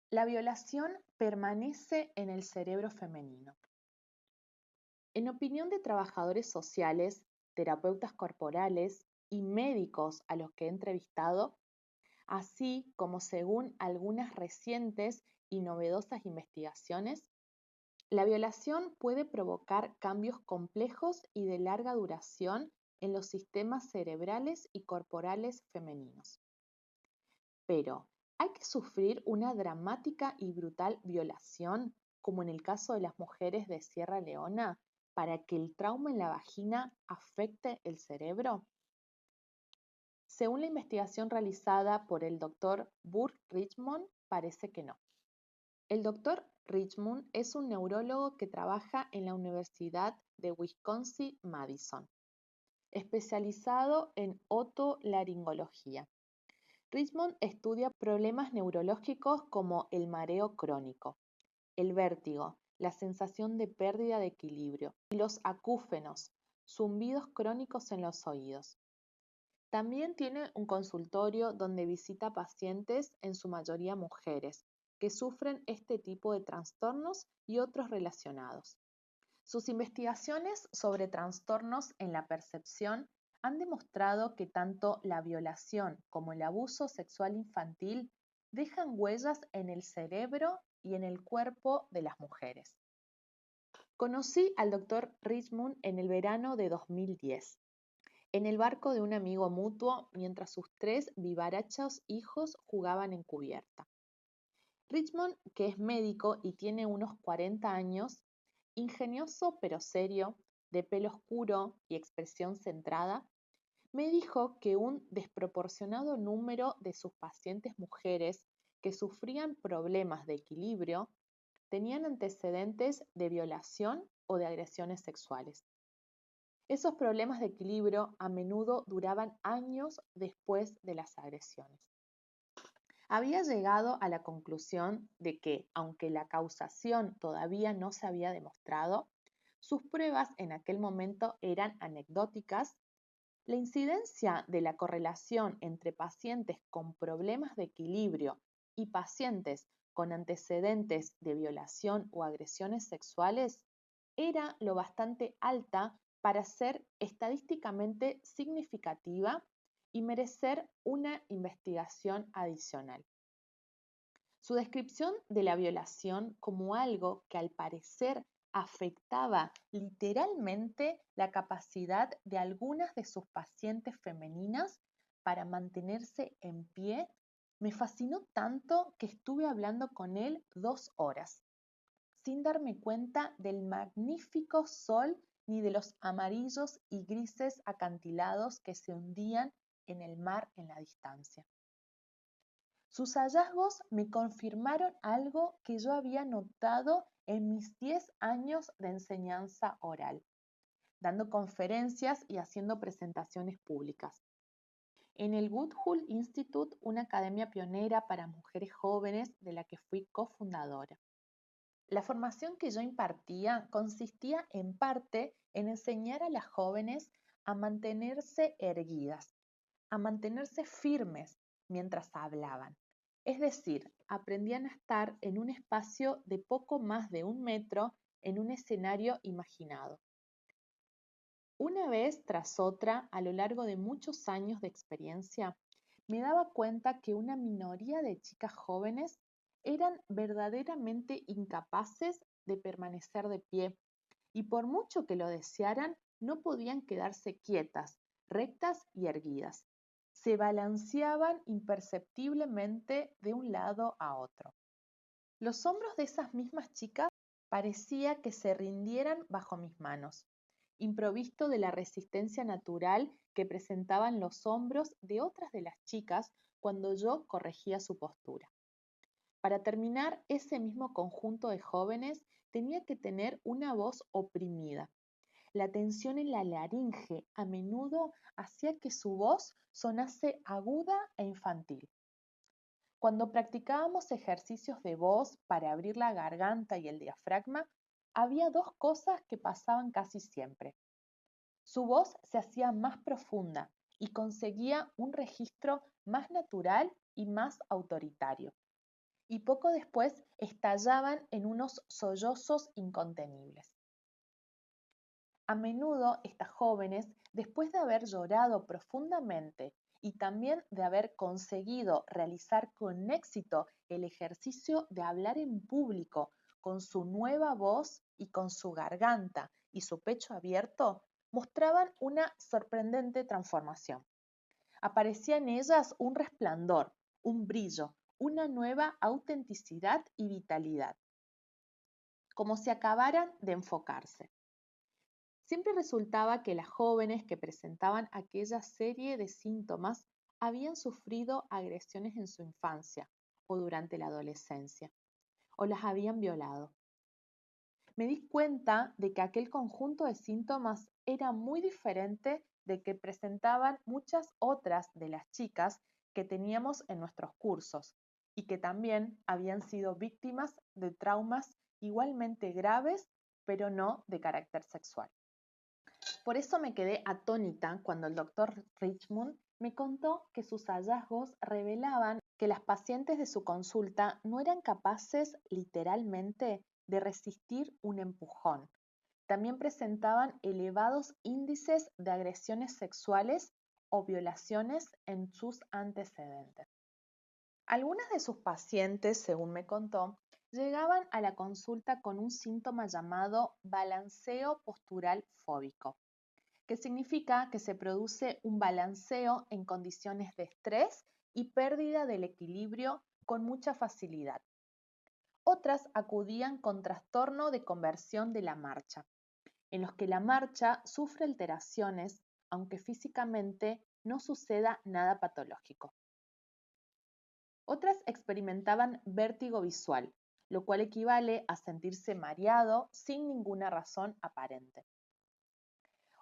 La violación permanece en el cerebro femenino. En opinión de trabajadores sociales, terapeutas corporales y médicos a los que he entrevistado, así como según algunas recientes y novedosas investigaciones, la violación puede provocar cambios complejos y de larga duración en los sistemas cerebrales y corporales femeninos. Pero, ¿hay que sufrir una dramática y brutal violación, como en el caso de las mujeres de Sierra Leona, para que el trauma en la vagina afecte el cerebro? Según la investigación realizada por el Dr. Burt Richmond, parece que no. El Dr. Richmond es un neurólogo que trabaja en la Universidad de Wisconsin-Madison, especializado en otolaringología. Richmond estudia problemas neurológicos como el mareo crónico, el vértigo, la sensación de pérdida de equilibrio y los acúfenos, zumbidos crónicos en los oídos. También tiene un consultorio donde visita pacientes, en su mayoría mujeres, que sufren este tipo de trastornos y otros relacionados. Sus investigaciones sobre trastornos en la percepción han demostrado que tanto la violación como el abuso sexual infantil dejan huellas en el cerebro y en el cuerpo de las mujeres. Conocí al Dr. Richmond en el verano de 2010, en el barco de un amigo mutuo mientras sus 3 vivarachos hijos jugaban en cubierta. Richmond, que es médico y tiene unos 40 años, ingenioso pero serio, de pelo oscuro y expresión centrada, me dijo que un desproporcionado número de sus pacientes mujeres que sufrían problemas de equilibrio tenían antecedentes de violación o de agresiones sexuales. Esos problemas de equilibrio a menudo duraban años después de las agresiones. Había llegado a la conclusión de que, aunque la causación todavía no se había demostrado, sus pruebas en aquel momento eran anecdóticas. La incidencia de la correlación entre pacientes con problemas de equilibrio y pacientes con antecedentes de violación o agresiones sexuales era lo bastante alta para ser estadísticamente significativa y merecer una investigación adicional. Su descripción de la violación como algo que al parecer afectaba literalmente la capacidad de algunas de sus pacientes femeninas para mantenerse en pie me fascinó tanto que estuve hablando con él 2 horas, sin darme cuenta del magnífico sol ni de los amarillos y grises acantilados que se hundían en el mar en la distancia. Sus hallazgos me confirmaron algo que yo había notado en mis 10 años de enseñanza oral, dando conferencias y haciendo presentaciones públicas. En el Woodhull Institute, una academia pionera para mujeres jóvenes de la que fui cofundadora. La formación que yo impartía consistía en parte en enseñar a las jóvenes a mantenerse erguidas, a mantenerse firmes mientras hablaban. Es decir, aprendían a estar en un espacio de poco más de 1 metro en un escenario imaginado. Una vez tras otra, a lo largo de muchos años de experiencia, me daba cuenta que una minoría de chicas jóvenes eran verdaderamente incapaces de permanecer de pie y por mucho que lo desearan, no podían quedarse quietas, rectas y erguidas. Se balanceaban imperceptiblemente de un lado a otro. Los hombros de esas mismas chicas parecía que se rindieran bajo mis manos, improvisto de la resistencia natural que presentaban los hombros de otras de las chicas cuando yo corregía su postura. Para terminar, ese mismo conjunto de jóvenes tenía que tener una voz oprimida. La tensión en la laringe a menudo hacía que su voz sonase aguda e infantil. Cuando practicábamos ejercicios de voz para abrir la garganta y el diafragma, había 2 cosas que pasaban casi siempre. Su voz se hacía más profunda y conseguía un registro más natural y más autoritario. y poco después estallaban en unos sollozos incontenibles. A menudo estas jóvenes, después de haber llorado profundamente y también de haber conseguido realizar con éxito el ejercicio de hablar en público con su nueva voz y con su garganta y su pecho abierto, mostraban una sorprendente transformación. Aparecía en ellas un resplandor, un brillo, una nueva autenticidad y vitalidad, como si acabaran de enfocarse. Siempre resultaba que las jóvenes que presentaban aquella serie de síntomas habían sufrido agresiones en su infancia o durante la adolescencia, o las habían violado. Me di cuenta de que aquel conjunto de síntomas era muy diferente de que presentaban muchas otras de las chicas que teníamos en nuestros cursos y que también habían sido víctimas de traumas igualmente graves, pero no de carácter sexual. Por eso me quedé atónita cuando el doctor Richmond me contó que sus hallazgos revelaban que las pacientes de su consulta no eran capaces literalmente de resistir un empujón. También presentaban elevados índices de agresiones sexuales o violaciones en sus antecedentes. Algunas de sus pacientes, según me contó, llegaban a la consulta con un síntoma llamado balanceo postural fóbico, que significa que se produce un balanceo en condiciones de estrés y pérdida del equilibrio con mucha facilidad. Otras acudían con trastorno de conversión de la marcha, en los que la marcha sufre alteraciones, aunque físicamente no suceda nada patológico. Otras experimentaban vértigo visual, lo cual equivale a sentirse mareado sin ninguna razón aparente.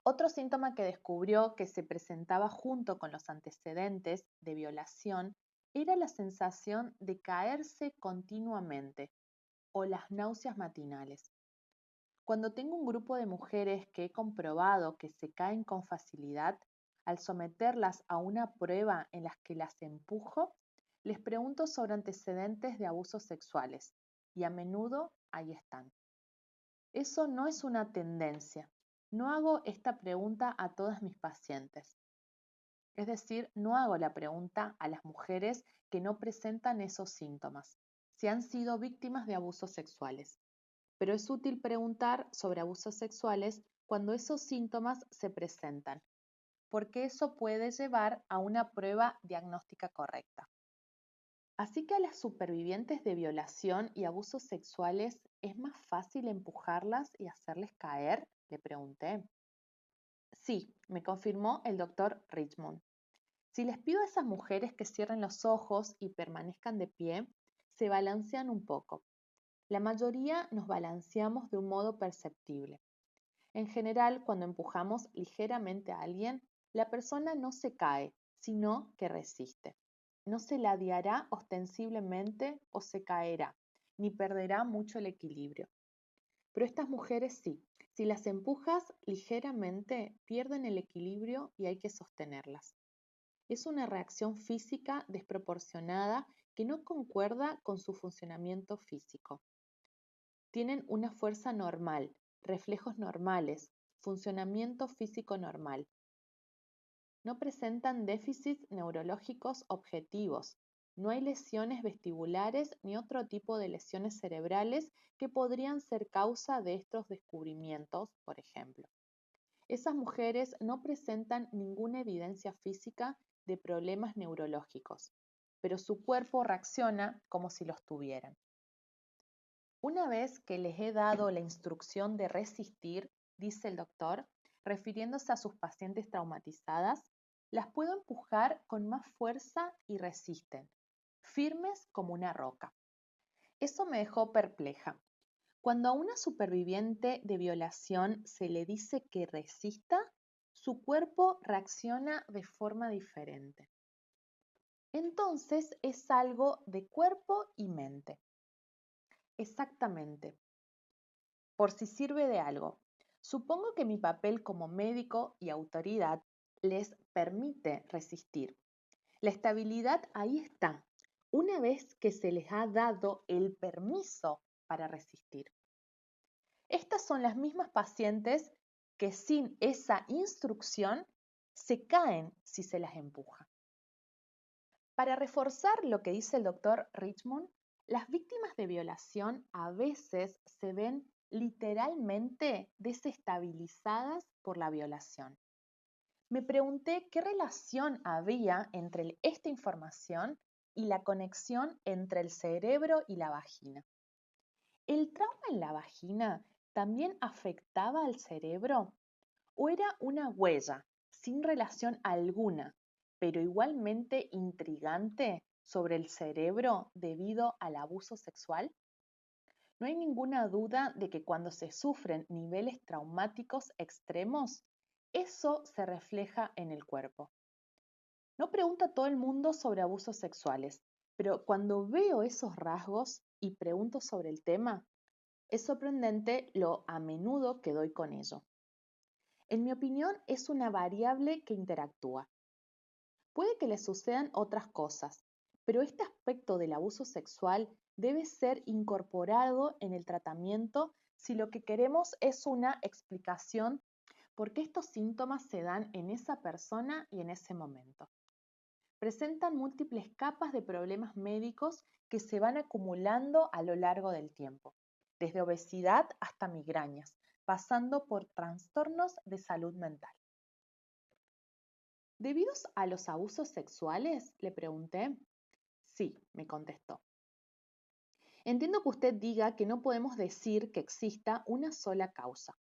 Otro síntoma que descubrió que se presentaba junto con los antecedentes de violación era la sensación de caerse continuamente o las náuseas matinales. Cuando tengo un grupo de mujeres que he comprobado que se caen con facilidad, al someterlas a una prueba en la que las empujo, les pregunto sobre antecedentes de abusos sexuales y a menudo ahí están. Eso no es una tendencia. No hago esta pregunta a todas mis pacientes. Es decir, no hago la pregunta a las mujeres que no presentan esos síntomas, si han sido víctimas de abusos sexuales. Pero es útil preguntar sobre abusos sexuales cuando esos síntomas se presentan, porque eso puede llevar a una prueba diagnóstica correcta. Así que a las supervivientes de violación y abusos sexuales es más fácil empujarlas y hacerles caer, le pregunté. Sí, me confirmó el doctor Richmond. Si les pido a esas mujeres que cierren los ojos y permanezcan de pie, se balancean un poco. La mayoría nos balanceamos de un modo perceptible. En general, cuando empujamos ligeramente a alguien, la persona no se cae, sino que resiste. No se ladeará ostensiblemente o se caerá, ni perderá mucho el equilibrio. Pero estas mujeres sí, si las empujas ligeramente, pierden el equilibrio y hay que sostenerlas. Es una reacción física desproporcionada que no concuerda con su funcionamiento físico. Tienen una fuerza normal, reflejos normales, funcionamiento físico normal. No presentan déficits neurológicos objetivos. No hay lesiones vestibulares ni otro tipo de lesiones cerebrales que podrían ser causa de estos descubrimientos, por ejemplo. Esas mujeres no presentan ninguna evidencia física de problemas neurológicos, pero su cuerpo reacciona como si los tuvieran. Una vez que les he dado la instrucción de resistir, dice el doctor, refiriéndose a sus pacientes traumatizadas, las puedo empujar con más fuerza y resisten, firmes como una roca. Eso me dejó perpleja. Cuando a una superviviente de violación se le dice que resista, su cuerpo reacciona de forma diferente. Entonces es algo de cuerpo y mente. Exactamente. Por si sirve de algo, supongo que mi papel como médico y autoridad les permite resistir. La estabilidad ahí está, una vez que se les ha dado el permiso para resistir. Estas son las mismas pacientes que sin esa instrucción se caen si se las empuja. Para reforzar lo que dice el doctor Richmond, las víctimas de violación a veces se ven literalmente desestabilizadas por la violación. Me pregunté qué relación había entre esta información y la conexión entre el cerebro y la vagina. ¿El trauma en la vagina también afectaba al cerebro o era una huella sin relación alguna, pero igualmente intrigante sobre el cerebro debido al abuso sexual? No hay ninguna duda de que cuando se sufren niveles traumáticos extremos, eso se refleja en el cuerpo. No pregunto a todo el mundo sobre abusos sexuales, pero cuando veo esos rasgos y pregunto sobre el tema, es sorprendente lo a menudo que doy con ello. En mi opinión, es una variable que interactúa. Puede que le sucedan otras cosas, pero este aspecto del abuso sexual debe ser incorporado en el tratamiento si lo que queremos es una explicación por qué estos síntomas se dan en esa persona y en ese momento. Presentan múltiples capas de problemas médicos que se van acumulando a lo largo del tiempo, desde obesidad hasta migrañas, pasando por trastornos de salud mental. ¿Debidos a los abusos sexuales?, le pregunté. Sí, me contestó. Entiendo que usted diga que no podemos decir que exista una sola causa,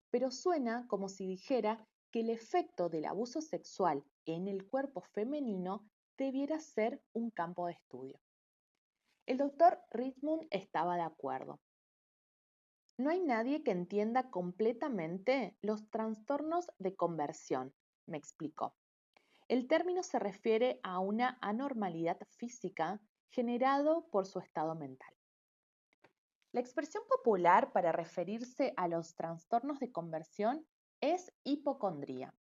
pero suena como si dijera que el efecto del abuso sexual en el cuerpo femenino debiera ser un campo de estudio. El doctor Richmond estaba de acuerdo. No hay nadie que entienda completamente los trastornos de conversión, me explicó. El término se refiere a una anormalidad física generado por su estado mental. La expresión popular para referirse a los trastornos de conversión es hipocondría,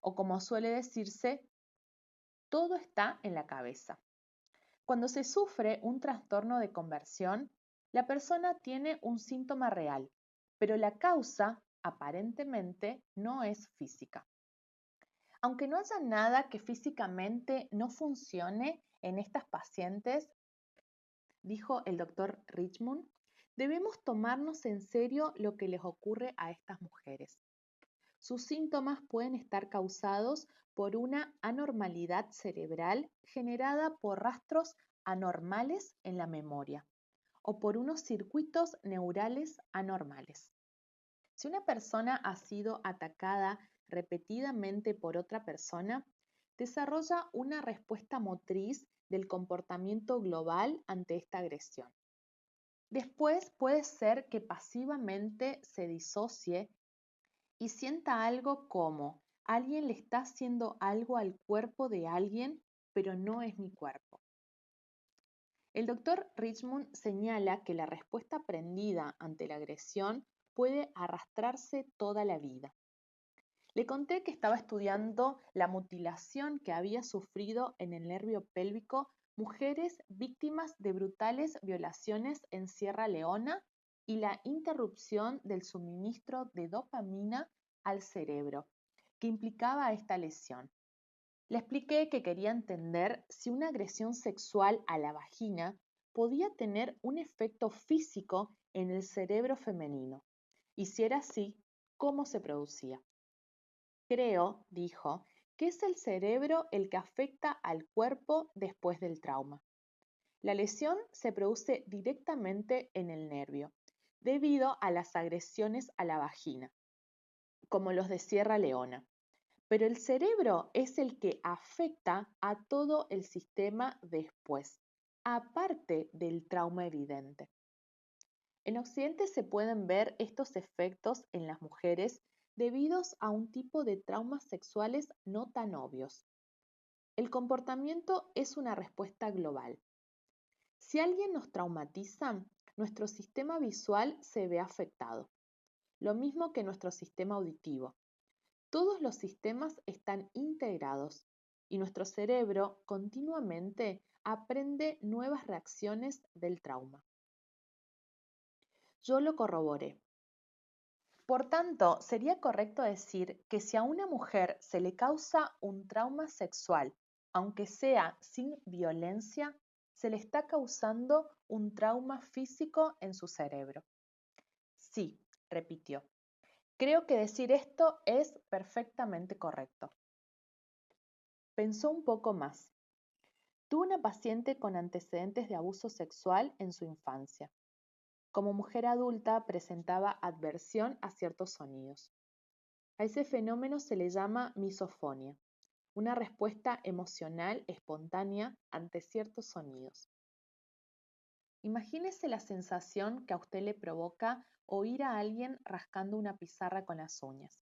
o como suele decirse, todo está en la cabeza. Cuando se sufre un trastorno de conversión, la persona tiene un síntoma real, pero la causa aparentemente no es física. Aunque no haya nada que físicamente no funcione en estas pacientes, dijo el doctor Richmond, debemos tomarnos en serio lo que les ocurre a estas mujeres. Sus síntomas pueden estar causados por una anormalidad cerebral generada por rastros anormales en la memoria o por unos circuitos neurales anormales. Si una persona ha sido atacada repetidamente por otra persona, desarrolla una respuesta motriz del comportamiento global ante esta agresión. Después puede ser que pasivamente se disocie y sienta algo como alguien le está haciendo algo al cuerpo de alguien, pero no es mi cuerpo. El doctor Richmond señala que la respuesta aprendida ante la agresión puede arrastrarse toda la vida. Le conté que estaba estudiando la mutilación que había sufrido en el nervio pélvico mujeres víctimas de brutales violaciones en Sierra Leona y la interrupción del suministro de dopamina al cerebro, que implicaba esta lesión. Le expliqué que quería entender si una agresión sexual a la vagina podía tener un efecto físico en el cerebro femenino, y si era así, cómo se producía. Creo, dijo, que es el cerebro el que afecta al cuerpo después del trauma. La lesión se produce directamente en el nervio, debido a las agresiones a la vagina, como los de Sierra Leona. Pero el cerebro es el que afecta a todo el sistema después, aparte del trauma evidente. En Occidente se pueden ver estos efectos en las mujeres debidos a un tipo de traumas sexuales no tan obvios. El comportamiento es una respuesta global. Si alguien nos traumatiza, nuestro sistema visual se ve afectado, lo mismo que nuestro sistema auditivo. Todos los sistemas están integrados y nuestro cerebro continuamente aprende nuevas reacciones del trauma. Yo lo corroboré. Por tanto, sería correcto decir que si a una mujer se le causa un trauma sexual, aunque sea sin violencia, se le está causando un trauma físico en su cerebro. Sí, repitió. Creo que decir esto es perfectamente correcto. Pensó un poco más. Tuve una paciente con antecedentes de abuso sexual en su infancia. Como mujer adulta presentaba adversión a ciertos sonidos. A ese fenómeno se le llama misofonia, una respuesta emocional espontánea ante ciertos sonidos. Imagínese la sensación que a usted le provoca oír a alguien rascando una pizarra con las uñas.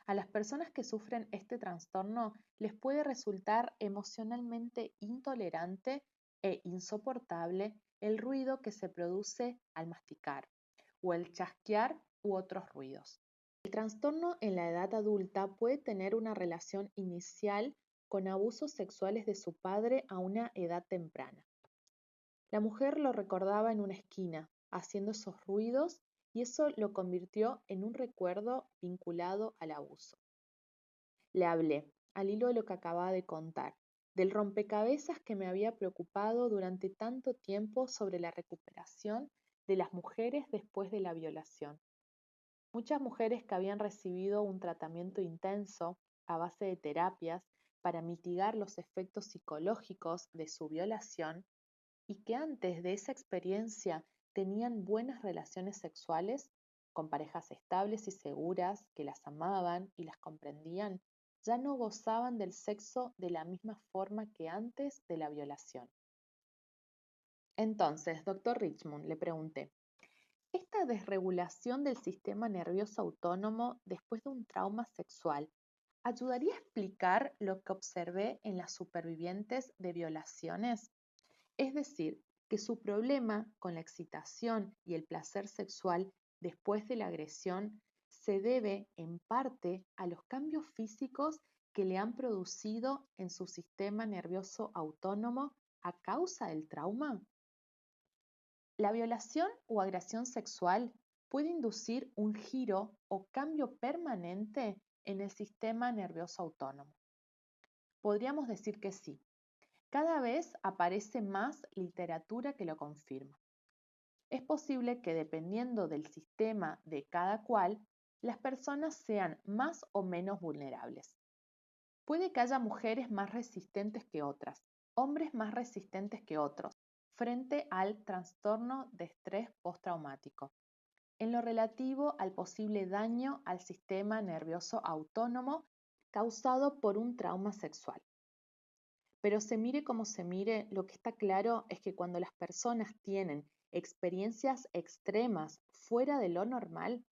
A las personas que sufren este trastorno les puede resultar emocionalmente intolerante e insoportable el ruido que se produce al masticar o el chasquear u otros ruidos. El trastorno en la edad adulta puede tener una relación inicial con abusos sexuales de su padre a una edad temprana. La mujer lo recordaba en una esquina, haciendo esos ruidos, y eso lo convirtió en un recuerdo vinculado al abuso. Le hablé, al hilo de lo que acababa de contar, del rompecabezas que me había preocupado durante tanto tiempo sobre la recuperación de las mujeres después de la violación. Muchas mujeres que habían recibido un tratamiento intenso a base de terapias para mitigar los efectos psicológicos de su violación y que antes de esa experiencia tenían buenas relaciones sexuales con parejas estables y seguras que las amaban y las comprendían, ya no gozaban del sexo de la misma forma que antes de la violación. Entonces, doctor Richmond, le pregunté, ¿esta desregulación del sistema nervioso autónomo después de un trauma sexual ayudaría a explicar lo que observé en las supervivientes de violaciones? Es decir, que su problema con la excitación y el placer sexual después de la agresión se debe en parte a los cambios físicos que le han producido en su sistema nervioso autónomo a causa del trauma. La violación o agresión sexual puede inducir un giro o cambio permanente en el sistema nervioso autónomo. Podríamos decir que sí. Cada vez aparece más literatura que lo confirma. Es posible que dependiendo del sistema de cada cual, las personas sean más o menos vulnerables. Puede que haya mujeres más resistentes que otras, hombres más resistentes que otros, frente al trastorno de estrés postraumático, en lo relativo al posible daño al sistema nervioso autónomo causado por un trauma sexual. Pero se mire como se mire, lo que está claro es que cuando las personas tienen experiencias extremas fuera de lo normal,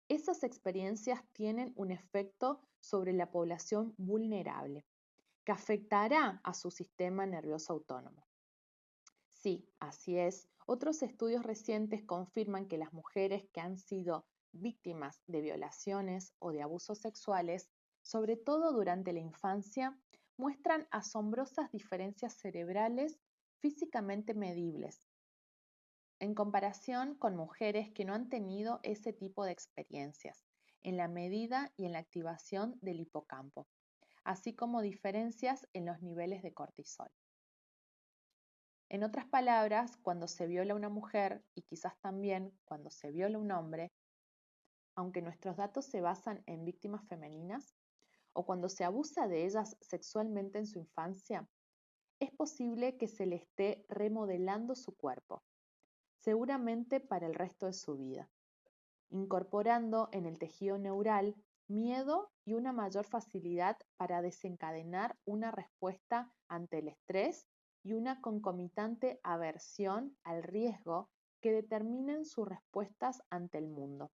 esas experiencias tienen un efecto sobre la población vulnerable, que afectará a su sistema nervioso autónomo. Sí, así es. Otros estudios recientes confirman que las mujeres que han sido víctimas de violaciones o de abusos sexuales, sobre todo durante la infancia, muestran asombrosas diferencias cerebrales físicamente medibles, en comparación con mujeres que no han tenido ese tipo de experiencias, en la medida y en la activación del hipocampo, así como diferencias en los niveles de cortisol. En otras palabras, cuando se viola a una mujer y quizás también cuando se viola a un hombre, aunque nuestros datos se basan en víctimas femeninas, o cuando se abusa de ellas sexualmente en su infancia, es posible que se le esté remodelando su cuerpo, seguramente para el resto de su vida, incorporando en el tejido neural miedo y una mayor facilidad para desencadenar una respuesta ante el estrés y una concomitante aversión al riesgo que determinen sus respuestas ante el mundo.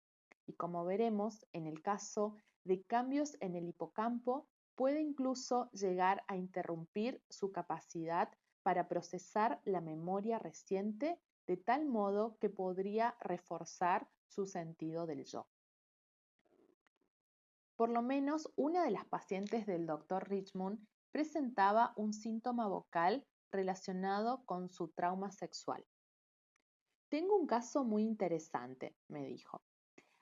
Y como veremos, en el caso de cambios en el hipocampo, puede incluso llegar a interrumpir su capacidad para procesar la memoria reciente de tal modo que podría reforzar su sentido del yo. Por lo menos una de las pacientes del Dr. Richmond presentaba un síntoma vocal relacionado con su trauma sexual. Tengo un caso muy interesante, me dijo.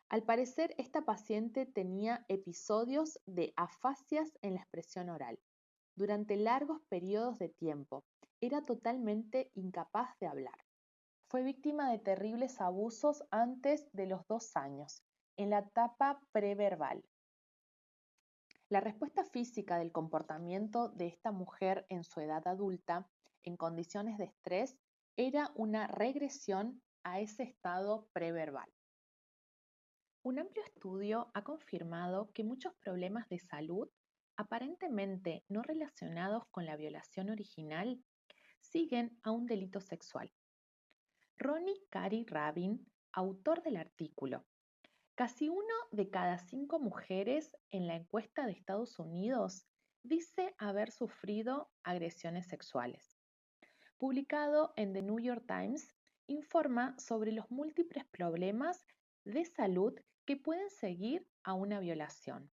Al parecer, esta paciente tenía episodios de afasias en la expresión oral. Durante largos periodos de tiempo, era totalmente incapaz de hablar. Fue víctima de terribles abusos antes de los 2 años, en la etapa preverbal. La respuesta física del comportamiento de esta mujer en su edad adulta, en condiciones de estrés, era una regresión a ese estado preverbal. Un amplio estudio ha confirmado que muchos problemas de salud, aparentemente no relacionados con la violación original, siguen a un delito sexual. Ronnie Cary Rabin, autor del artículo, casi 1 de cada 5 mujeres en la encuesta de Estados Unidos dice haber sufrido agresiones sexuales. Publicado en The New York Times, informa sobre los múltiples problemas de salud que pueden seguir a una violación.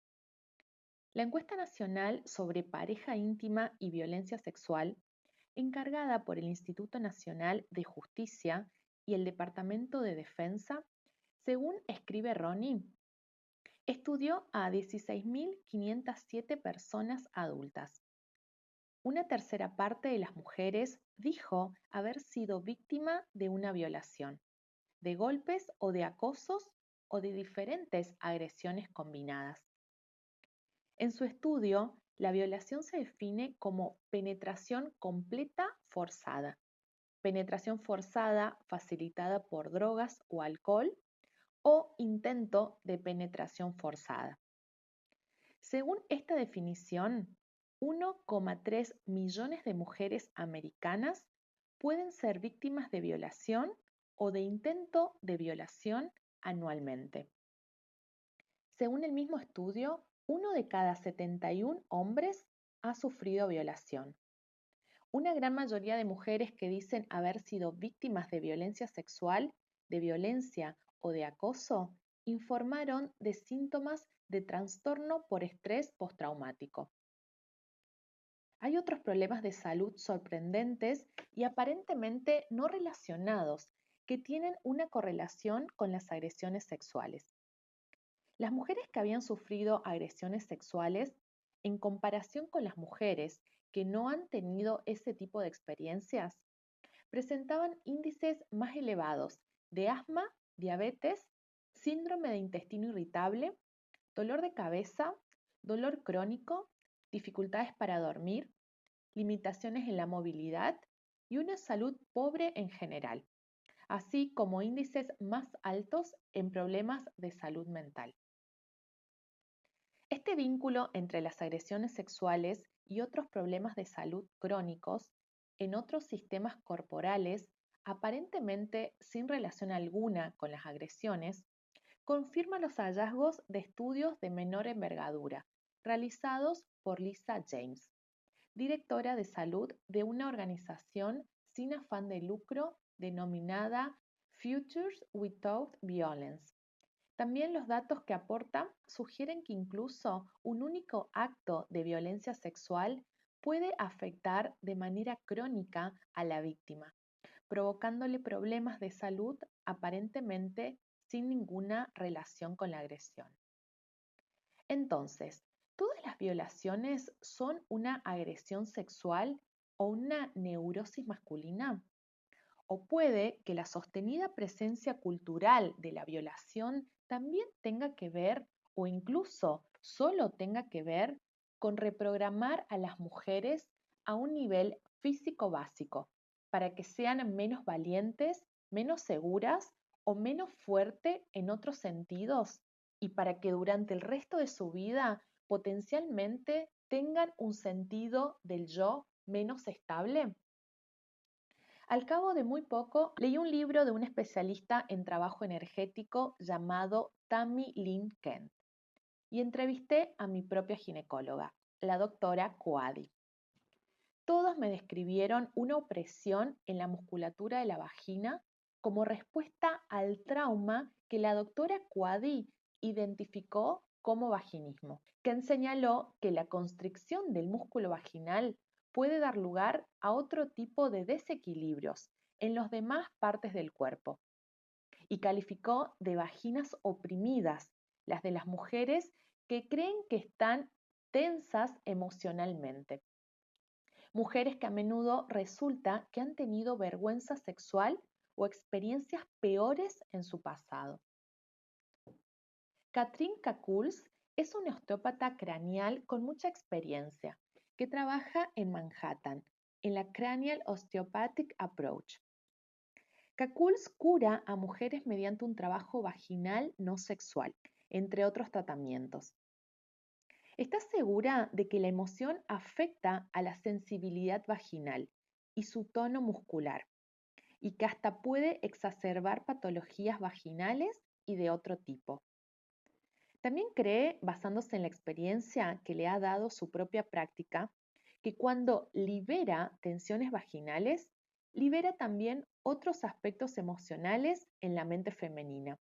La encuesta nacional sobre pareja íntima y violencia sexual, encargada por el Instituto Nacional de Justicia y el Departamento de Defensa, según escribe Ronnie, estudió a 16.507 personas adultas. Una tercera parte de las mujeres dijo haber sido víctima de una violación, de golpes o de acosos o de diferentes agresiones combinadas. En su estudio, la violación se define como penetración completa forzada, penetración forzada facilitada por drogas o alcohol, o intento de penetración forzada. Según esta definición, 1,3 millones de mujeres americanas pueden ser víctimas de violación o de intento de violación anualmente. Según el mismo estudio, 1 de cada 71 hombres ha sufrido violación. Una gran mayoría de mujeres que dicen haber sido víctimas de violencia sexual, de violencia o de acoso, informaron de síntomas de trastorno por estrés postraumático. Hay otros problemas de salud sorprendentes y aparentemente no relacionados que tienen una correlación con las agresiones sexuales. Las mujeres que habían sufrido agresiones sexuales, en comparación con las mujeres que no han tenido ese tipo de experiencias, presentaban índices más elevados de asma, diabetes, síndrome de intestino irritable, dolor de cabeza, dolor crónico, dificultades para dormir, limitaciones en la movilidad y una salud pobre en general, así como índices más altos en problemas de salud mental. Este vínculo entre las agresiones sexuales y otros problemas de salud crónicos en otros sistemas corporales, aparentemente sin relación alguna con las agresiones, confirma los hallazgos de estudios de menor envergadura realizados por Lisa James, directora de salud de una organización sin afán de lucro denominada Futures Without Violence. También los datos que aporta sugieren que incluso un único acto de violencia sexual puede afectar de manera crónica a la víctima, provocándole problemas de salud aparentemente sin ninguna relación con la agresión. Entonces, ¿todas las violaciones son una agresión sexual o una neurosis masculina? ¿O puede que la sostenida presencia cultural de la violación también tenga que ver, o incluso solo tenga que ver, con reprogramar a las mujeres a un nivel físico básico, para que sean menos valientes, menos seguras o menos fuertes en otros sentidos, y para que durante el resto de su vida potencialmente tengan un sentido del yo menos estable? Al cabo de muy poco, leí un libro de un especialista en trabajo energético llamado Tammy Lynn Kent y entrevisté a mi propia ginecóloga, la doctora Coady. Todos me describieron una opresión en la musculatura de la vagina como respuesta al trauma que la doctora Coady identificó como vaginismo. Kent señaló que la constricción del músculo vaginal puede dar lugar a otro tipo de desequilibrios en las demás partes del cuerpo y calificó de vaginas oprimidas las de las mujeres que creen que están tensas emocionalmente. Mujeres que a menudo resulta que han tenido vergüenza sexual o experiencias peores en su pasado. Katrin Kakuls es una osteópata craneal con mucha experiencia que trabaja en Manhattan, en la Cranial Osteopathic Approach. Kakuls cura a mujeres mediante un trabajo vaginal no sexual, entre otros tratamientos. ¿Estás segura de que la emoción afecta a la sensibilidad vaginal y su tono muscular y que hasta puede exacerbar patologías vaginales y de otro tipo? También cree, basándose en la experiencia que le ha dado su propia práctica, que cuando libera tensiones vaginales, libera también otros aspectos emocionales en la mente femenina,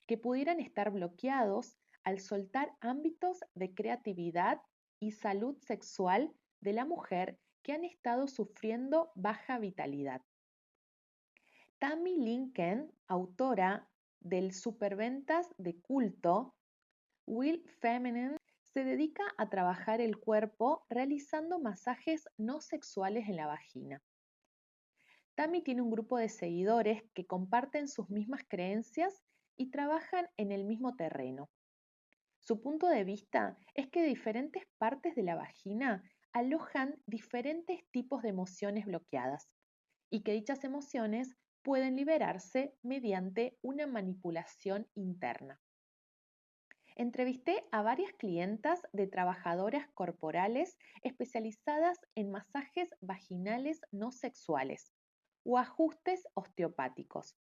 que pudieran estar bloqueados al soltar ámbitos de creatividad y salud sexual de la mujer que han estado sufriendo baja vitalidad. Tammy Lincoln, autora del superventas de culto Will Feminine, se dedica a trabajar el cuerpo realizando masajes no sexuales en la vagina. Tammy tiene un grupo de seguidores que comparten sus mismas creencias y trabajan en el mismo terreno. Su punto de vista es que diferentes partes de la vagina alojan diferentes tipos de emociones bloqueadas y que dichas emociones pueden liberarse mediante una manipulación interna. Entrevisté a varias clientas de trabajadoras corporales especializadas en masajes vaginales no sexuales o ajustes osteopáticos.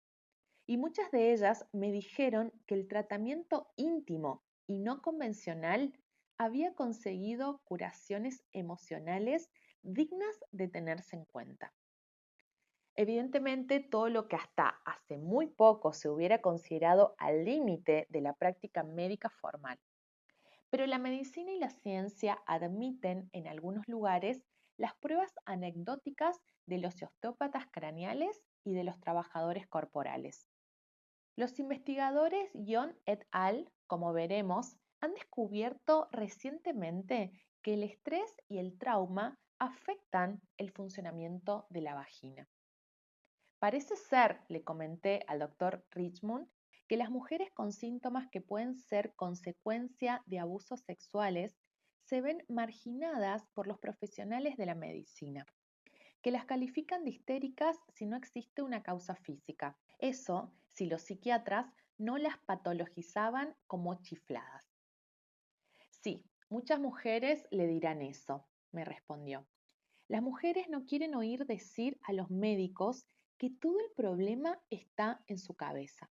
Y muchas de ellas me dijeron que el tratamiento íntimo y no convencional había conseguido curaciones emocionales dignas de tenerse en cuenta. Evidentemente, todo lo que hasta hace muy poco se hubiera considerado al límite de la práctica médica formal. Pero la medicina y la ciencia admiten en algunos lugares las pruebas anecdóticas de los osteópatas craneales y de los trabajadores corporales. Los investigadores Young et al., como veremos, han descubierto recientemente que el estrés y el trauma afectan el funcionamiento de la vagina. Parece ser, le comenté al doctor Richmond, que las mujeres con síntomas que pueden ser consecuencia de abusos sexuales se ven marginadas por los profesionales de la medicina, que las califican de histéricas si no existe una causa física. Eso si los psiquiatras no las patologizaban como chifladas. Sí, muchas mujeres le dirán eso, me respondió. Las mujeres no quieren oír decir a los médicos que todo el problema está en su cabeza.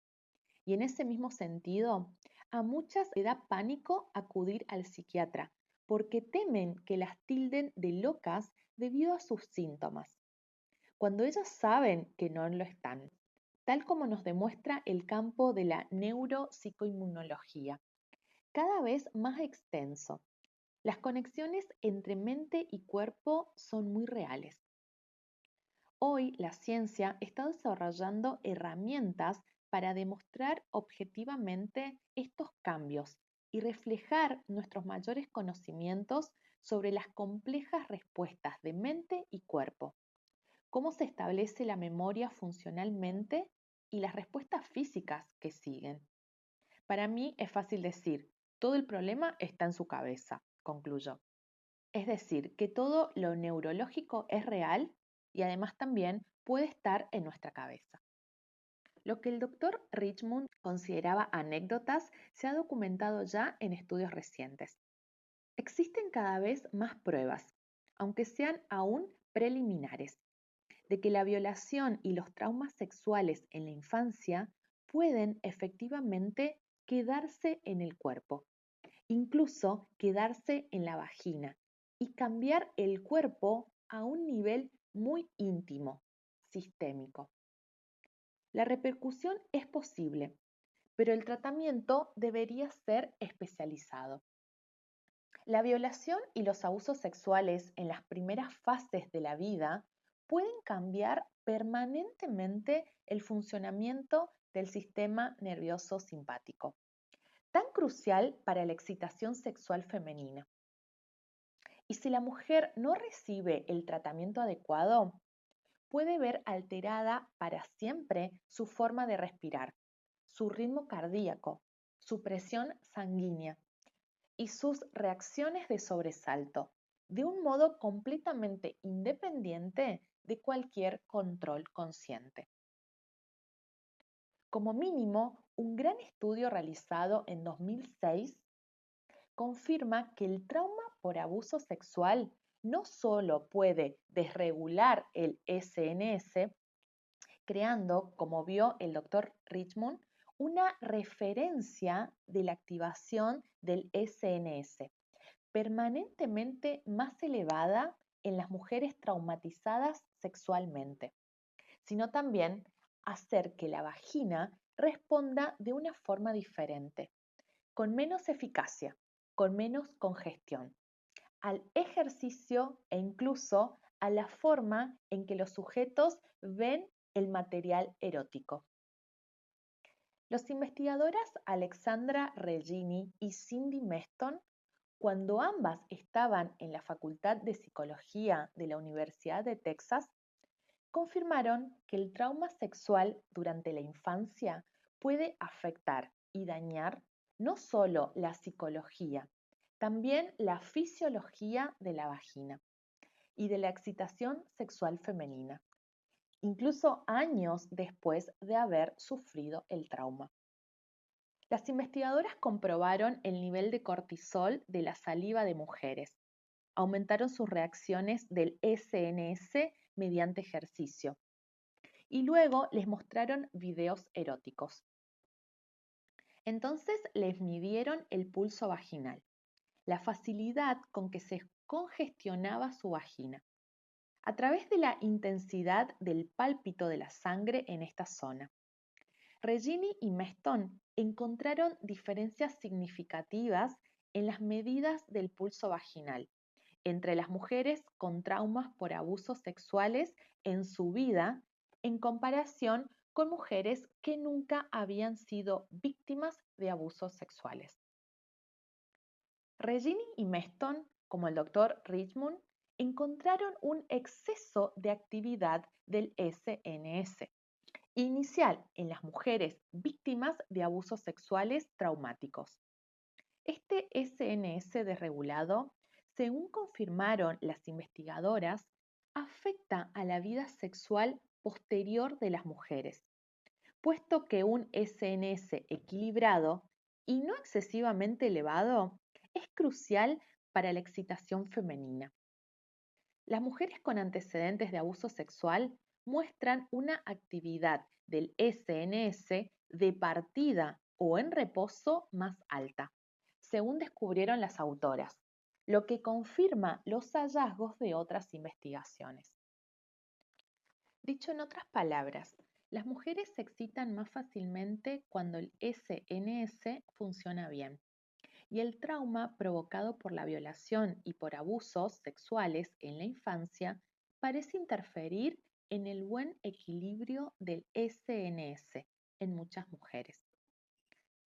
Y en ese mismo sentido, a muchas le da pánico acudir al psiquiatra porque temen que las tilden de locas debido a sus síntomas, cuando ellas saben que no lo están, tal como nos demuestra el campo de la neuropsicoinmunología, cada vez más extenso. Las conexiones entre mente y cuerpo son muy reales. Hoy la ciencia está desarrollando herramientas para demostrar objetivamente estos cambios y reflejar nuestros mayores conocimientos sobre las complejas respuestas de mente y cuerpo, cómo se establece la memoria funcionalmente y las respuestas físicas que siguen. Para mí es fácil decir, todo el problema está en su cabeza, concluyó. Es decir, que todo lo neurológico es real y además también puede estar en nuestra cabeza. Lo que el doctor Richmond consideraba anécdotas se ha documentado ya en estudios recientes. Existen cada vez más pruebas, aunque sean aún preliminares, de que la violación y los traumas sexuales en la infancia pueden efectivamente quedarse en el cuerpo, incluso quedarse en la vagina y cambiar el cuerpo a un nivel muy íntimo, sistémico. La repercusión es posible, pero el tratamiento debería ser especializado. La violación y los abusos sexuales en las primeras fases de la vida pueden cambiar permanentemente el funcionamiento del sistema nervioso simpático, tan crucial para la excitación sexual femenina. Y si la mujer no recibe el tratamiento adecuado, puede ver alterada para siempre su forma de respirar, su ritmo cardíaco, su presión sanguínea y sus reacciones de sobresalto, de un modo completamente independiente de cualquier control consciente. Como mínimo, un gran estudio realizado en 2006 confirma que el trauma por abuso sexual no solo puede desregular el SNS, creando, como vio el doctor Richmond, una referencia de la activación del SNS, permanentemente más elevada en las mujeres traumatizadas sexualmente, sino también hacer que la vagina responda de una forma diferente, con menos eficacia, con menos congestión, al ejercicio e incluso a la forma en que los sujetos ven el material erótico. Los investigadoras Alexandra Regini y Cindy Meston, cuando ambas estaban en la Facultad de Psicología de la Universidad de Texas, confirmaron que el trauma sexual durante la infancia puede afectar y dañar no solo la psicología, también la fisiología de la vagina y de la excitación sexual femenina, incluso años después de haber sufrido el trauma. Las investigadoras comprobaron el nivel de cortisol de la saliva de mujeres, aumentaron sus reacciones del SNS mediante ejercicio y luego les mostraron videos eróticos. Entonces les midieron el pulso vaginal, la facilidad con que se congestionaba su vagina, a través de la intensidad del pálpito de la sangre en esta zona. Regini y Meston encontraron diferencias significativas en las medidas del pulso vaginal entre las mujeres con traumas por abusos sexuales en su vida en comparación con mujeres que nunca habían sido víctimas de abusos sexuales. Regini y Meston, como el doctor Richmond, encontraron un exceso de actividad del SNS inicial en las mujeres víctimas de abusos sexuales traumáticos. Este SNS desregulado, según confirmaron las investigadoras, afecta a la vida sexual posterior de las mujeres, puesto que un SNS equilibrado y no excesivamente elevado es crucial para la excitación femenina. Las mujeres con antecedentes de abuso sexual muestran una actividad del SNS de partida o en reposo más alta, según descubrieron las autoras, lo que confirma los hallazgos de otras investigaciones. Dicho en otras palabras, las mujeres se excitan más fácilmente cuando el SNS funciona bien y el trauma provocado por la violación y por abusos sexuales en la infancia parece interferir en el buen equilibrio del SNS en muchas mujeres.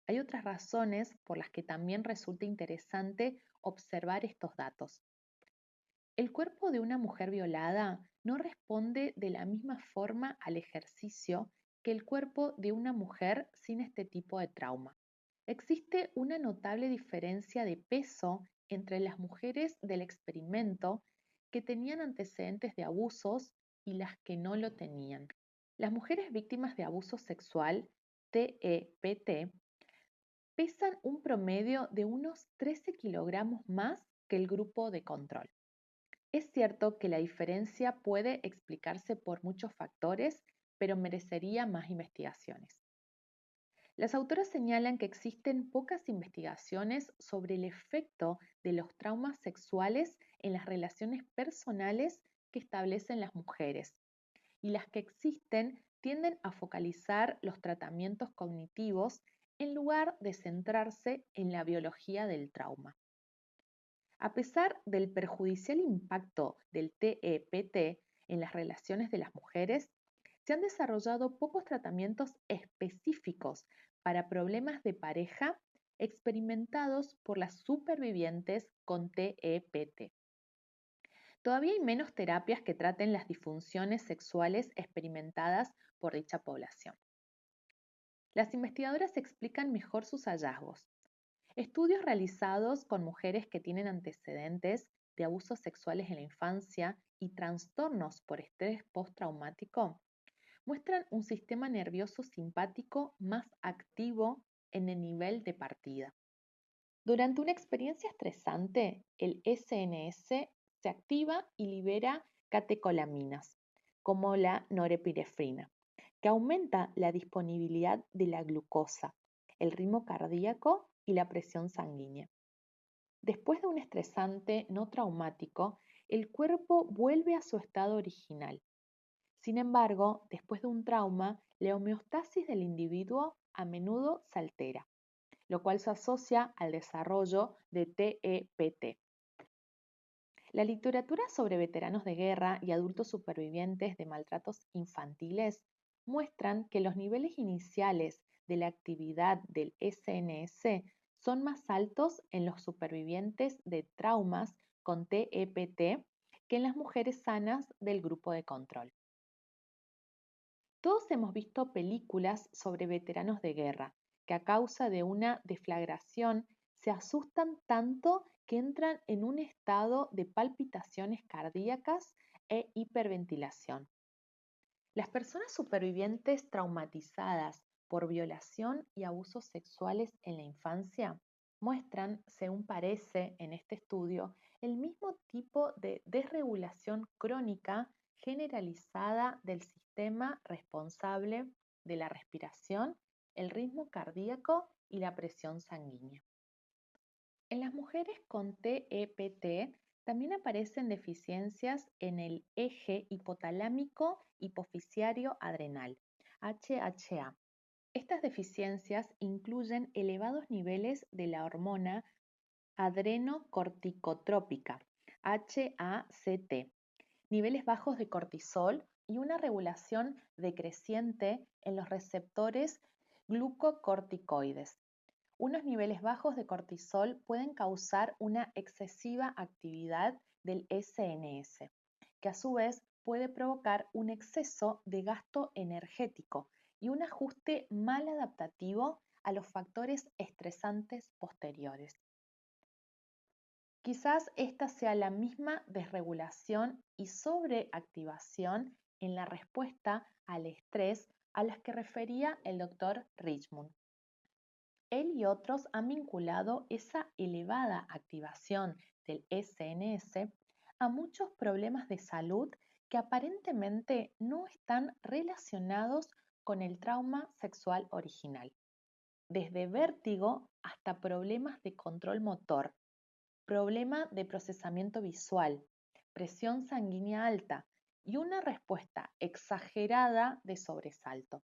Hay otras razones por las que también resulta interesante observar estos datos. El cuerpo de una mujer violada no responde de la misma forma al ejercicio que el cuerpo de una mujer sin este tipo de trauma. Existe una notable diferencia de peso entre las mujeres del experimento que tenían antecedentes de abusos y las que no lo tenían. Las mujeres víctimas de abuso sexual, TEPT, pesan un promedio de unos 13 kilogramos más que el grupo de control. Es cierto que la diferencia puede explicarse por muchos factores, pero merecería más investigaciones. Las autoras señalan que existen pocas investigaciones sobre el efecto de los traumas sexuales en las relaciones personales que establecen las mujeres, y las que existen tienden a focalizar los tratamientos cognitivos en lugar de centrarse en la biología del trauma. A pesar del perjudicial impacto del TEPT en las relaciones de las mujeres, se han desarrollado pocos tratamientos específicos para problemas de pareja experimentados por las supervivientes con TEPT. Todavía hay menos terapias que traten las disfunciones sexuales experimentadas por dicha población. Las investigadoras explican mejor sus hallazgos. Estudios realizados con mujeres que tienen antecedentes de abusos sexuales en la infancia y trastornos por estrés postraumático muestran un sistema nervioso simpático más activo en el nivel de partida. Durante una experiencia estresante, el SNS se activa y libera catecolaminas, como la norepinefrina, que aumenta la disponibilidad de la glucosa, el ritmo cardíaco y la presión sanguínea. Después de un estresante no traumático, el cuerpo vuelve a su estado original. Sin embargo, después de un trauma, la homeostasis del individuo a menudo se altera, lo cual se asocia al desarrollo de TEPT. La literatura sobre veteranos de guerra y adultos supervivientes de maltratos infantiles muestran que los niveles iniciales de la actividad del SNS son más altos en los supervivientes de traumas con TEPT que en las mujeres sanas del grupo de control. Todos hemos visto películas sobre veteranos de guerra que a causa de una deflagración se asustan tanto que entran en un estado de palpitaciones cardíacas e hiperventilación. Las personas supervivientes traumatizadas por violación y abusos sexuales en la infancia muestran, según parece en este estudio, el mismo tipo de desregulación crónica generalizada del sistema responsable de la respiración, el ritmo cardíaco y la presión sanguínea. En las mujeres con TEPT también aparecen deficiencias en el eje hipotalámico hipofisiario adrenal, HHA. Estas deficiencias incluyen elevados niveles de la hormona adrenocorticotrópica, HACT, niveles bajos de cortisol y una regulación decreciente en los receptores glucocorticoides. Unos niveles bajos de cortisol pueden causar una excesiva actividad del SNS, que a su vez puede provocar un exceso de gasto energético y un ajuste mal adaptativo a los factores estresantes posteriores. Quizás esta sea la misma desregulación y sobreactivación en la respuesta al estrés a las que refería el doctor Richmond. Él y otros han vinculado esa elevada activación del SNS a muchos problemas de salud que aparentemente no están relacionados con el trauma sexual original, desde vértigo hasta problemas de control motor, problema de procesamiento visual, presión sanguínea alta y una respuesta exagerada de sobresalto.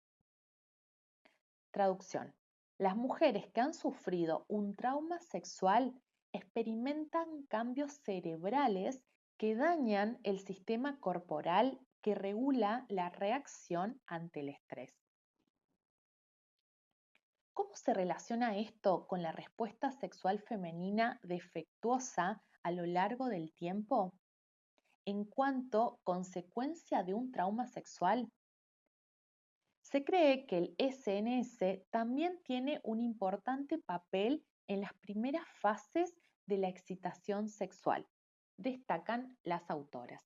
Traducción. Las mujeres que han sufrido un trauma sexual experimentan cambios cerebrales que dañan el sistema corporal que regula la reacción ante el estrés. ¿Cómo se relaciona esto con la respuesta sexual femenina defectuosa a lo largo del tiempo? En cuanto consecuencia de un trauma sexual, se cree que el SNS también tiene un importante papel en las primeras fases de la excitación sexual, destacan las autoras.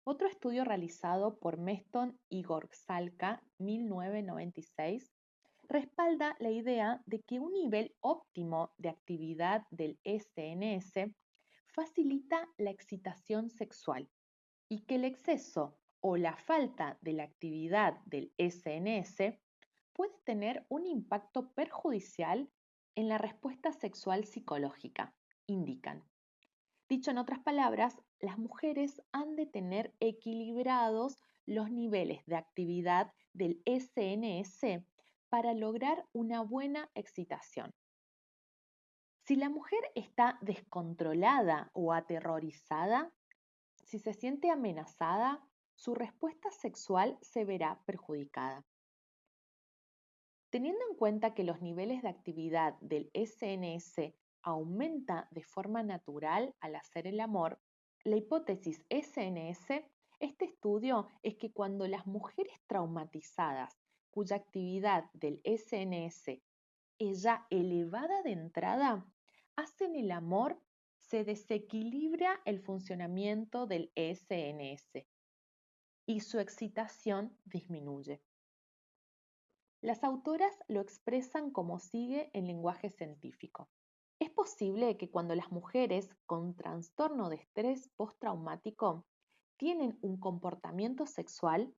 Otro estudio realizado por Meston y Gorsalka, 1996, respalda la idea de que un nivel óptimo de actividad del SNS facilita la excitación sexual y que el exceso o la falta de la actividad del SNS puede tener un impacto perjudicial en la respuesta sexual psicológica, indican. Dicho en otras palabras, las mujeres han de tener equilibrados los niveles de actividad del SNS para lograr una buena excitación. Si la mujer está descontrolada o aterrorizada, si se siente amenazada, su respuesta sexual se verá perjudicada. Teniendo en cuenta que los niveles de actividad del SNS aumenta de forma natural al hacer el amor, la hipótesis SNS, este estudio es que cuando las mujeres traumatizadas cuya actividad del SNS es ya elevada de entrada, hacen el amor, se desequilibra el funcionamiento del SNS y su excitación disminuye. Las autoras lo expresan como sigue en lenguaje científico. Es posible que cuando las mujeres con trastorno de estrés postraumático tienen un comportamiento sexual,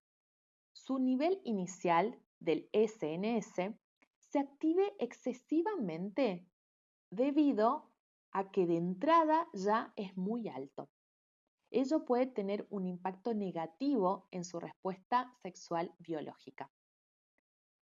su nivel inicial del SNS se active excesivamente debido a que de entrada ya es muy alto. Ello puede tener un impacto negativo en su respuesta sexual biológica.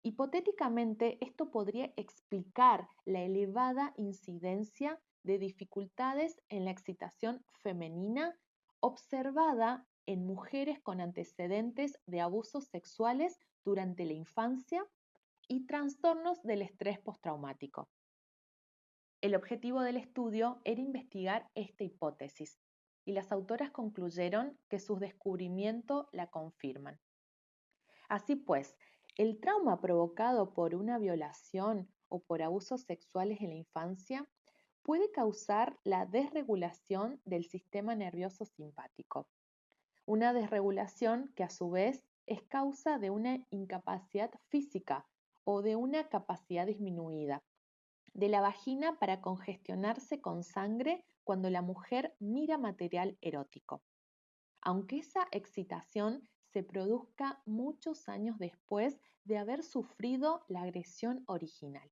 Hipotéticamente, esto podría explicar la elevada incidencia de dificultades en la excitación femenina observada en mujeres con antecedentes de abusos sexuales durante la infancia y trastornos del estrés postraumático. El objetivo del estudio era investigar esta hipótesis y las autoras concluyeron que sus descubrimientos la confirman. Así pues, el trauma provocado por una violación o por abusos sexuales en la infancia puede causar la desregulación del sistema nervioso simpático, una desregulación que a su vez es causa de una incapacidad física o de una capacidad disminuida de la vagina para congestionarse con sangre cuando la mujer mira material erótico, aunque esa excitación se produzca muchos años después de haber sufrido la agresión original.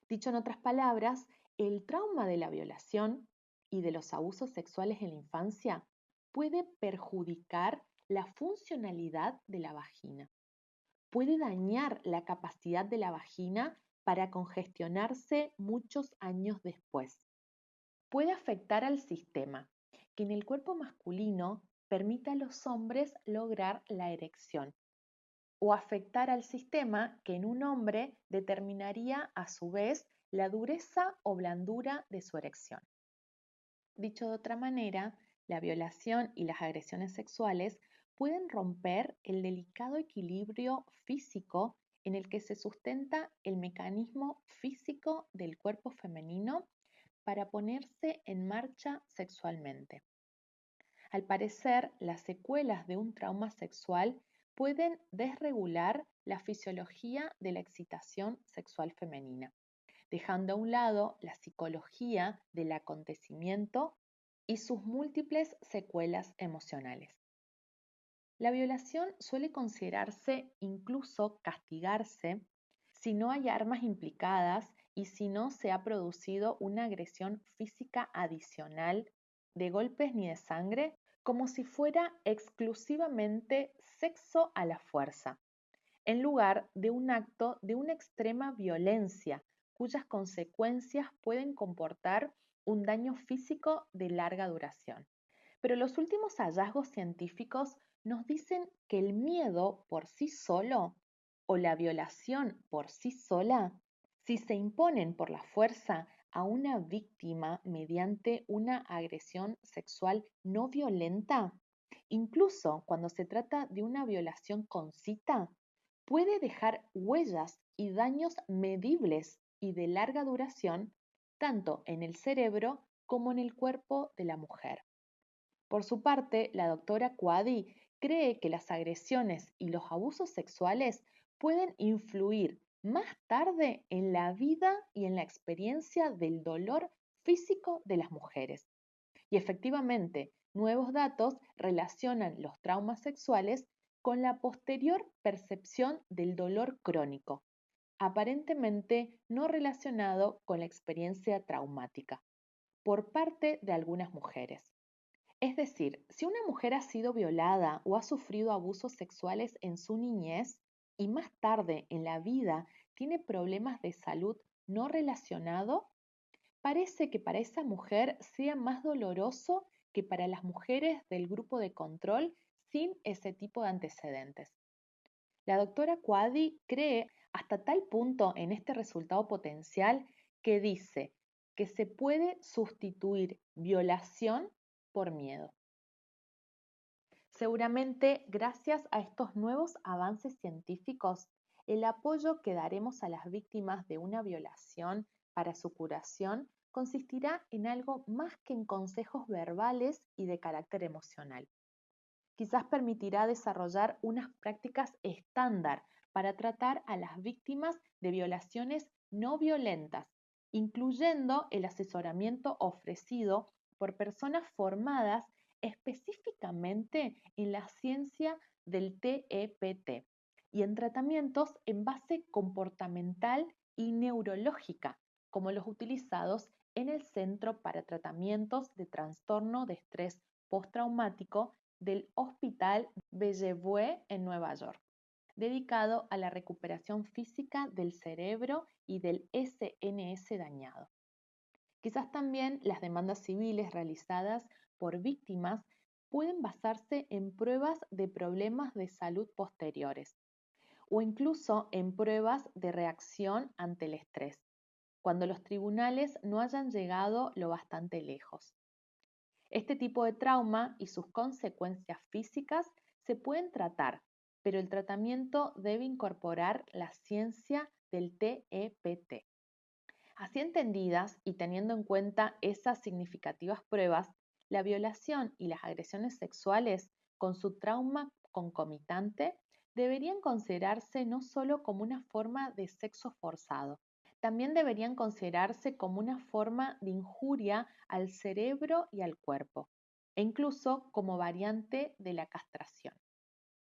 Dicho en otras palabras, el trauma de la violación y de los abusos sexuales en la infancia puede perjudicar la funcionalidad de la vagina, puede dañar la capacidad de la vagina para congestionarse muchos años después. Puede afectar al sistema, que en el cuerpo masculino permite a los hombres lograr la erección, o afectar al sistema que en un hombre determinaría a su vez la dureza o blandura de su erección. Dicho de otra manera, la violación y las agresiones sexuales pueden romper el delicado equilibrio físico en el que se sustenta el mecanismo físico del cuerpo femenino para ponerse en marcha sexualmente. Al parecer, las secuelas de un trauma sexual pueden desregular la fisiología de la excitación sexual femenina, dejando a un lado la psicología del acontecimiento y sus múltiples secuelas emocionales. La violación suele considerarse, incluso castigarse, si no hay armas implicadas y si no se ha producido una agresión física adicional de golpes ni de sangre, como si fuera exclusivamente sexo a la fuerza, en lugar de un acto de una extrema violencia cuyas consecuencias pueden comportar un daño físico de larga duración. Pero los últimos hallazgos científicos nos dicen que el miedo por sí solo o la violación por sí sola, si se imponen por la fuerza a una víctima mediante una agresión sexual no violenta, incluso cuando se trata de una violación con cita, puede dejar huellas y daños medibles y de larga duración tanto en el cerebro como en el cuerpo de la mujer. Por su parte, la doctora Quaddy cree que las agresiones y los abusos sexuales pueden influir más tarde en la vida y en la experiencia del dolor físico de las mujeres. Y efectivamente, nuevos datos relacionan los traumas sexuales con la posterior percepción del dolor crónico, aparentemente no relacionado con la experiencia traumática, por parte de algunas mujeres. Es decir, si una mujer ha sido violada o ha sufrido abusos sexuales en su niñez y más tarde en la vida tiene problemas de salud no relacionado, parece que para esa mujer sea más doloroso que para las mujeres del grupo de control sin ese tipo de antecedentes. La doctora Quaddi cree hasta tal punto en este resultado potencial que dice que se puede sustituir violación por miedo. Seguramente, gracias a estos nuevos avances científicos, el apoyo que daremos a las víctimas de una violación para su curación consistirá en algo más que en consejos verbales y de carácter emocional. Quizás permitirá desarrollar unas prácticas estándar para tratar a las víctimas de violaciones no violentas, incluyendo el asesoramiento ofrecido por personas formadas específicamente en la ciencia del TEPT y en tratamientos en base comportamental y neurológica, como los utilizados en el Centro para Tratamientos de Trastorno de Estrés Postraumático del Hospital Bellevue en Nueva York, dedicado a la recuperación física del cerebro y del CNS dañado. Quizás también las demandas civiles realizadas por víctimas pueden basarse en pruebas de problemas de salud posteriores o incluso en pruebas de reacción ante el estrés, cuando los tribunales no hayan llegado lo bastante lejos. Este tipo de trauma y sus consecuencias físicas se pueden tratar, pero el tratamiento debe incorporar la ciencia del TEPT. Así entendidas y teniendo en cuenta esas significativas pruebas, la violación y las agresiones sexuales con su trauma concomitante deberían considerarse no solo como una forma de sexo forzado, también deberían considerarse como una forma de injuria al cerebro y al cuerpo, e incluso como variante de la castración.